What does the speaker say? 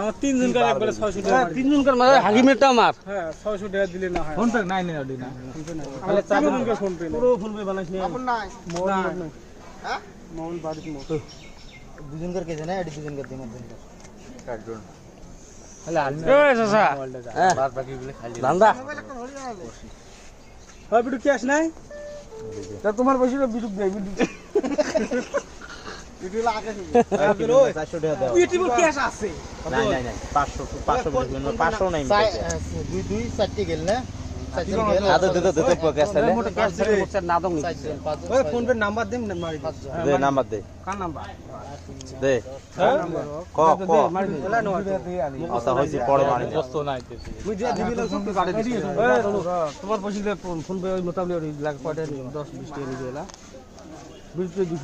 আমার 3 জন কার একবারে 600 টাকা। 3 জনকার মানে হাকিমেরটা আমার। হ্যাঁ 600 টাকা দিলে না হয়। ফোন পে নাই নাই ওডি না তাহলে 4 জনকে ফোন পে পুরো ফোন পে বানাইছ নি? আপন নাই মোহন হ্যাঁ মোহন বাড়িতে মোহন। দুজন করে কেছে না এডি দুজন করে দিন মধ্যে একজন এই চাচা বাদ বাকি গুলো খালি দান্দা হয় বিটু ক্যাশ নাই? তা তোমার পয়সা বিটুক দেই বিটুক ভিডিও লাগে 400 টাকা দাও ইউটিউবে ক্যাশ আছে। নাই নাই নাই 500 500 নাই দুই দুই চারটি গেল না চারটি গেল আদা দে দে প্রকাশ তাহলে মোটা ক্যাশ ধরে বসে না দং নি ওই ফোন পে নাম্বার দেন মারি দে নাম্বার দে কার নাম্বার? দে ক ক এলা নো আচ্ছা হইছে পরে মারি বস্তু নাই মুই যে দিবিলা ফোন পে বাড়ি দিছি এই রনু তোমার পয়সা ফোন পে মোটামুটি লাখ কয়টা 10 20 টাকা নিয়ে এলা বিটুক